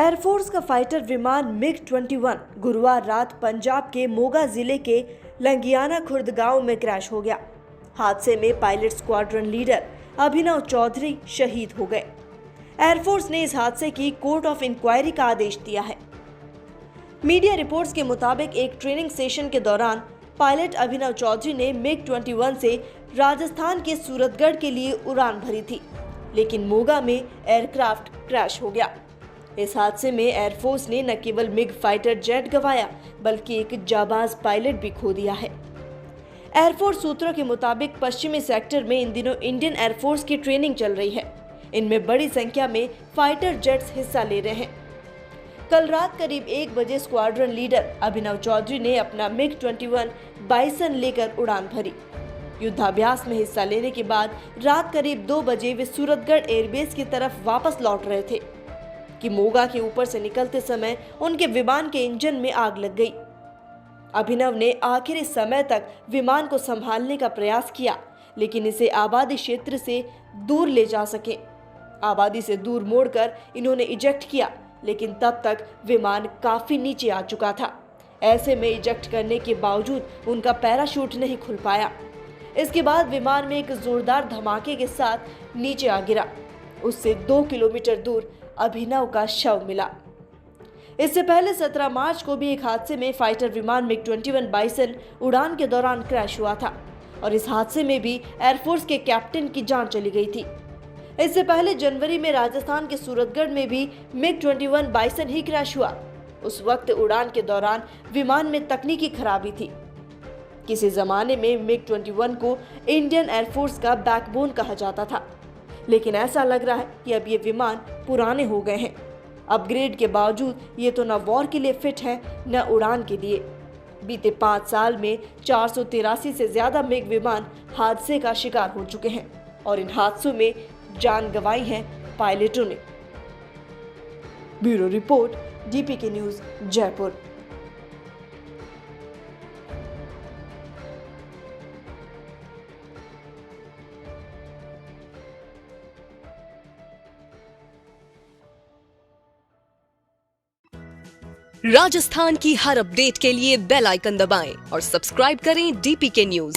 Air force का fighter विमान मिग-21 गुरुवार रात पंजाब के मोगा जिले के लंगियाना खुर्द गांव में क्रैश हो गया। हादसे में पायलट स्क्वाड्रन लीडर अभिनव चौधरी शहीद हो गए। एयरफोर्स ने इस हादसे की कोर्ट ऑफ इंक्वायरी का आदेश दिया है। मीडिया रिपोर्ट्स के मुताबिक एक ट्रेनिंग सेशन के दौरान पायलट अभिनव चौधरी ने मिग-21 से राजस्थान के सूरतगढ़ के लिए उड़ान भरी थी, लेकिन मोगा में एयरक्राफ्ट क्रैश हो गया। इस हादसे में एयरफोर्स ने न केवल मिग फाइटर जेट गंवाया बल्कि एक जाबाज पायलट भी खो दिया है। एयरफोर्स सूत्रों के मुताबिक पश्चिमी सेक्टर में इन दिनों इंडियन एयरफोर्स की ट्रेनिंग चल रही है। इनमें बड़ी संख्या में फाइटर जेट्स हिस्सा ले रहे हैं। कल रात करीब 1 बजे स्क्वाड्रन लीडर अभिनव चौधरी ने अपना मिग-21 बाइसन लेकर उड़ान भरी। युद्धाभ्यास में हिस्सा लेने के बाद रात करीब 2 बजे वे सूरतगढ़ एयरबेस की तरफ वापस लौट रहे थे कि मोगा के ऊपर से निकलते समय उनके विमान के इंजन में आग लग गई। अभिनव ने आखिरी समय तक विमान को संभालने का प्रयास किया, लेकिन इसे आबादी क्षेत्र से दूर ले जा सके। आबादी से दूर मोड़कर इन्होंने इजेक्ट किया, लेकिन तब तक विमान काफी नीचे आ चुका था। ऐसे में इजेक्ट करने के बावजूद उनका पैराशूट नहीं खुल पाया। इसके बाद विमान में एक जोरदार धमाके के साथ नीचे आ गिरा। उससे 2 किलोमीटर दूर अभिनव का शव मिला। इससे पहले 17 मार्च को भी एक हादसे में फाइटर विमान मिग-21 बाइसन उड़ान के दौरान क्रैश हुआ था और इस हादसे में भी एयरफोर्स के कैप्टन की जान चली गई थी। इससे पहले जनवरी में राजस्थान के सूरतगढ़ में भी मिग-21 बाइसन ही क्रैश हुआ। उस वक्त उड़ान के दौरान विमान में तकनीकी खराबी थी। किसी जमाने में मिग-21 को इंडियन एयरफोर्स का बैकबोन कहा जाता था, लेकिन ऐसा लग रहा है कि अब ये विमान पुराने हो गए हैं। अपग्रेड के बावजूद ये तो न वॉर के लिए फिट है न उड़ान के लिए। बीते 5 साल में 483 से ज्यादा मिग विमान हादसे का शिकार हो चुके हैं और इन हादसों में जान गंवाई है पायलटों ने। Bureau report, DPK news, Jaipur. Rajasthan की हर अपडेट के लिए बेल आइकन दबाएं और सब्सक्राइब करें डीपीके न्यूज।